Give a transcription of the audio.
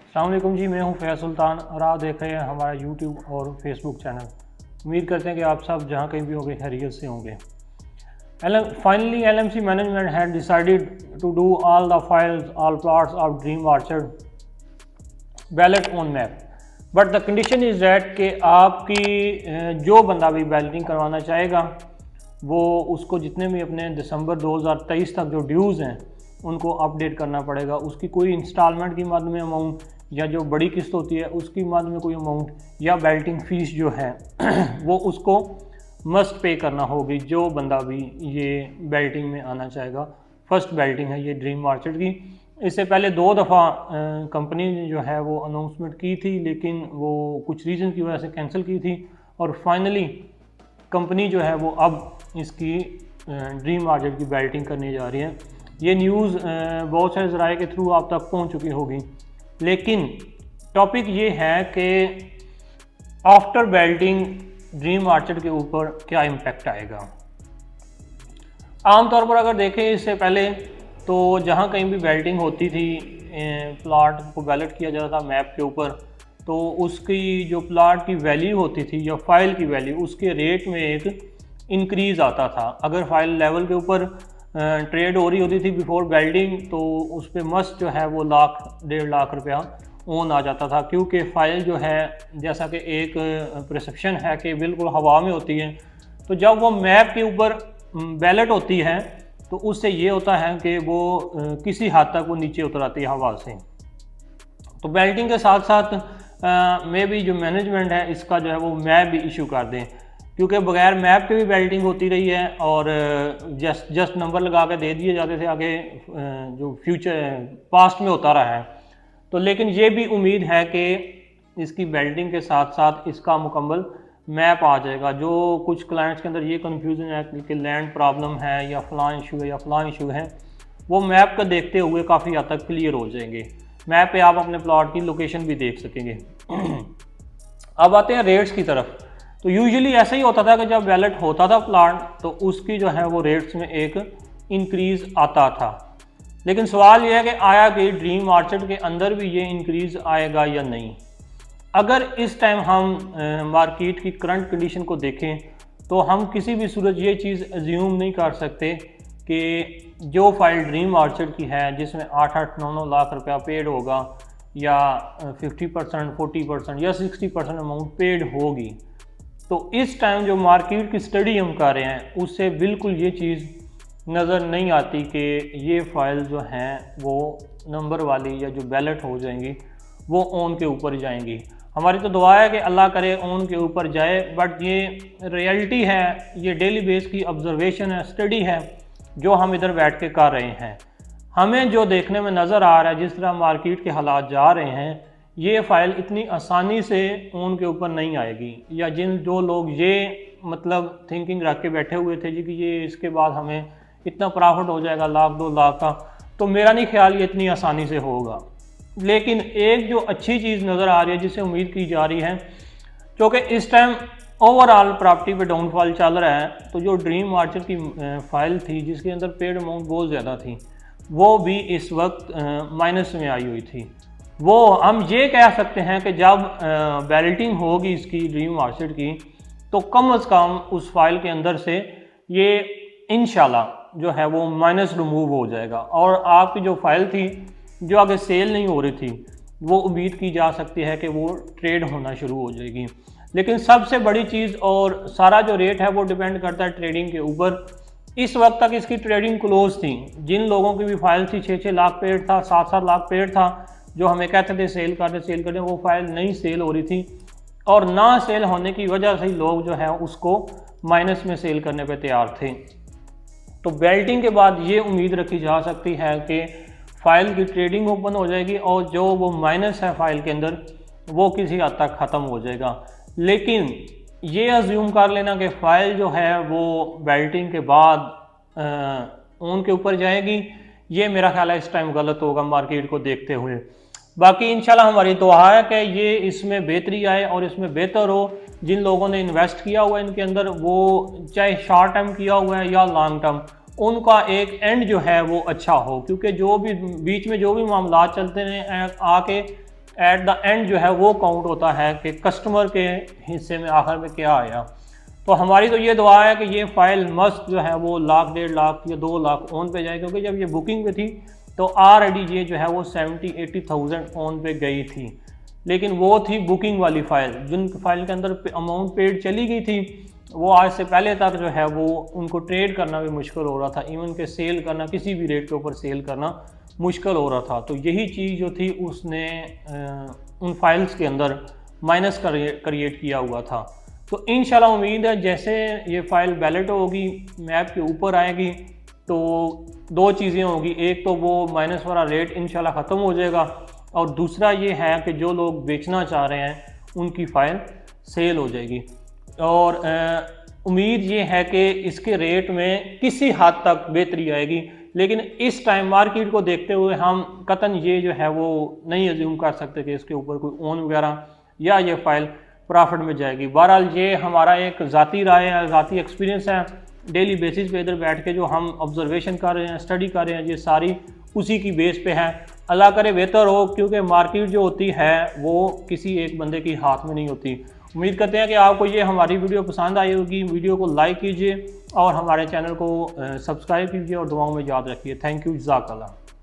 अस्सलाम वालेकुम जी, मैं हूं फैज़ सुल्तान और आप देख रहे हैं हमारा यूट्यूब और फेसबुक चैनल। उम्मीद करते हैं कि आप सब जहां कहीं भी होंगे खैरियत से होंगे। Finally, LMC management had decided to do all the files, all plots of Dream Orchard ballot on map. But the condition is that कि आपकी जो बंदा भी बैलेटिंग करवाना चाहेगा वो उसको जितने भी अपने दिसंबर 2023 तक जो ड्यूज़ हैं उनको अपडेट करना पड़ेगा। उसकी कोई इंस्टॉलमेंट की मद में अमाउंट या जो बड़ी किस्त होती है उसकी मद में कोई अमाउंट या बैलेटिंग फ़ीस जो है वो उसको मस्ट पे करना होगी जो बंदा भी ये बैलेटिंग में आना चाहेगा। फर्स्ट बैलेटिंग है ये ड्रीम ऑर्चर्ड की। इससे पहले 2 दफ़ा कंपनी ने जो है वो अनाउंसमेंट की थी, लेकिन वो कुछ रीज़न की वजह से कैंसिल की थी और फाइनली कंपनी जो है वो अब इसकी ड्रीम ऑर्चर्ड की बैलेटिंग करने जा रही है। ये न्यूज़ बहुत सारे ज़राए के थ्रू आप तक पहुंच चुकी होगी, लेकिन टॉपिक ये है कि आफ्टर बैलेटिंग ड्रीम ऑर्चर्ड के ऊपर क्या इम्पेक्ट आएगा। आमतौर पर अगर देखें इससे पहले तो जहाँ कहीं भी बैलेटिंग होती थी, प्लाट को बैलेट किया जाता था मैप के ऊपर, तो उसकी जो प्लाट की वैल्यू होती थी या फाइल की वैल्यू उसके रेट में एक इंक्रीज़ आता था। अगर फाइल लेवल के ऊपर ट्रेड हो रही होती थी बिफोर बैलेटिंग तो उस पर मस्ट जो है वो लाख 1.5 लाख रुपया ओन आ जाता था, क्योंकि फ़ाइल जो है जैसा कि एक परसेप्शन है कि बिल्कुल हवा में होती है, तो जब वो मैप के ऊपर बैलेट होती है तो उससे ये होता है कि वो किसी हद तक वो नीचे उतर आती है हवा से। तो बैलेटिंग के साथ साथ मे भी जो मैनेजमेंट है इसका जो है वो मैप भी इशू कर दें, क्योंकि बगैर मैप के भी बैलेटिंग होती रही है और जस्ट नंबर लगा के दे दिए जाते थे आगे जो फ्यूचर पास्ट में होता रहा है। तो लेकिन ये भी उम्मीद है कि इसकी बैलेटिंग के साथ साथ इसका मुकम्मल मैप आ जाएगा। जो कुछ क्लाइंट्स के अंदर ये कन्फ्यूज़न है कि लैंड प्रॉब्लम है या फ़लाँ इशू है या फ़लाँ इशू है, वो मैप का देखते हुए काफ़ी हद तक क्लियर हो जाएंगे। मैप पे आप अपने प्लॉट की लोकेशन भी देख सकेंगे। अब आते हैं रेट्स की तरफ। तो यूजुअली ऐसा ही होता था कि जब बैलेट होता था प्लाट तो उसकी जो है वो रेट्स में एक इंक्रीज़ आता था, लेकिन सवाल यह है कि आया कि ड्रीम ऑर्चर्ड के अंदर भी ये इंक्रीज़ आएगा या नहीं। अगर इस टाइम हम मार्केट की करंट कंडीशन को देखें तो हम किसी भी सूरत ये चीज़ एज्यूम नहीं कर सकते कि जो फाइल ड्रीम ऑर्चर्ड की है जिसमें 8-8, 9-9 लाख रुपया पेड होगा या 50%, 40% या 60% अमाउंट पेड होगी, तो इस टाइम जो मार्केट की स्टडी हम कर रहे हैं उससे बिल्कुल ये चीज़ नज़र नहीं आती कि ये फाइल जो हैं वो नंबर वाली या जो बैलेट हो जाएंगी वो ऑन के ऊपर जाएंगी। हमारी तो दुआ है कि अल्लाह करे ऑन के ऊपर जाए, बट ये रियलिटी है, ये डेली बेस की ऑब्जर्वेशन है, स्टडी है जो हम इधर बैठ के कर रहे हैं। हमें जो देखने में नज़र आ रहा है जिस तरह मार्केट के हालात जा रहे हैं, ये फ़ाइल इतनी आसानी से ऑन के ऊपर नहीं आएगी। या जो लोग ये मतलब थिंकिंग रख के बैठे हुए थे जी कि ये इसके बाद हमें इतना प्रॉफिट हो जाएगा 1-2 लाख का, तो मेरा नहीं ख्याल ये इतनी आसानी से होगा। लेकिन एक जो अच्छी चीज़ नज़र आ रही है जिसे उम्मीद की जा रही है, क्योंकि इस टाइम ओवरऑल प्रॉपर्टी पे डाउनफॉल चल रहा है, तो जो ड्रीम ऑर्चर्ड की फ़ाइल थी जिसके अंदर पेड अमाउंट बहुत ज़्यादा थी वो भी इस वक्त माइनस में आई हुई थी। वो हम ये कह सकते हैं कि जब बैलेटिंग होगी इसकी ड्रीम ऑर्चर्ड की तो कम अज़ कम उस फाइल के अंदर से ये इंशाल्लाह जो है वो माइनस रिमूव हो जाएगा और आपकी जो फाइल थी जो आगे सेल नहीं हो रही थी वो उम्मीद की जा सकती है कि वो ट्रेड होना शुरू हो जाएगी। लेकिन सबसे बड़ी चीज़ और सारा जो रेट है वो डिपेंड करता है ट्रेडिंग के ऊपर। इस वक्त तक इसकी ट्रेडिंग क्लोज थी। जिन लोगों की भी फाइल थी 6-6 लाख पेड था, 7-7 लाख पेड था, जो हमें कहते थे सेल करते वो फाइल नहीं सेल हो रही थी और ना सेल होने की वजह से लोग जो है उसको माइनस में सेल करने पे तैयार थे। तो बैलेटिंग के बाद ये उम्मीद रखी जा सकती है कि फ़ाइल की ट्रेडिंग ओपन हो जाएगी और जो वो माइनस है फ़ाइल के अंदर वो किसी हद तक ख़त्म हो जाएगा। लेकिन ये अज्यूम कर लेना कि फ़ाइल जो है वो बैलेटिंग के बाद ऑन के ऊपर जाएगी, ये मेरा ख्याल है इस टाइम गलत होगा मार्केट को देखते हुए। बाकी इंशाल्लाह हमारी दुआ है कि ये इसमें बेहतरी आए और इसमें बेहतर हो। जिन लोगों ने इन्वेस्ट किया हुआ है इनके अंदर, वो चाहे शॉर्ट टर्म किया हुआ है या लॉन्ग टर्म, उनका एक एंड जो है वो अच्छा हो, क्योंकि जो भी बीच में जो भी मामला चलते हैं आके एट द एंड जो है वो काउंट होता है कि कस्टमर के हिस्से में आखिर में क्या आया। तो हमारी तो ये दुआ है कि ये फ़ाइल मस्त जो है वो 1,00,000 1,50,000 या 2,00,000 ऑन पे जाए, क्योंकि जब ये बुकिंग पे थी तो ऑलरेडी ये जो है वो 70-80,000 ऑन पे गई थी, लेकिन वो थी बुकिंग वाली फ़ाइल। जिन फ़ाइल के अंदर अमाउंट पेड चली गई थी वो आज से पहले तक जो है वो उनको ट्रेड करना भी मुश्किल हो रहा था, इवन के सेल करना, किसी भी रेट के ऊपर सेल करना मुश्किल हो रहा था। तो यही चीज़ जो थी उसने उन फाइल्स के अंदर माइनस क्रिएट किया हुआ था। तो इंशाल्लाह उम्मीद है जैसे ये फ़ाइल वैलिड होगी, मैप के ऊपर आएगी, तो दो चीज़ें होगी, एक तो वो माइनस वाला रेट इंशाल्लाह ख़त्म हो जाएगा, और दूसरा ये है कि जो लोग बेचना चाह रहे हैं उनकी फ़ाइल सेल हो जाएगी। और उम्मीद ये है कि इसके रेट में किसी हद तक बेहतरी आएगी, लेकिन इस टाइम मार्केट को देखते हुए हम कतन ये जो है वो नहीं अज्यूम कर सकते कि इसके ऊपर कोई ओन वगैरह या ये फ़ाइल प्रॉफिट में जाएगी। बहरहाल ये हमारा एक ज़ाती राय है, ज़ाती एक्सपीरियंस है, डेली बेसिस पे इधर बैठ के जो हम ऑब्जर्वेशन कर रहे हैं, स्टडी कर रहे हैं, ये सारी उसी की बेस पे है। अल्लाह करे बेहतर हो, क्योंकि मार्केट जो होती है वो किसी एक बंदे के हाथ में नहीं होती। उम्मीद करते हैं कि आपको ये हमारी वीडियो पसंद आई होगी। वीडियो को लाइक कीजिए और हमारे चैनल को सब्सक्राइब कीजिए और दुआओं में याद रखिए। थैंक यू, जज़ाकल्लाह।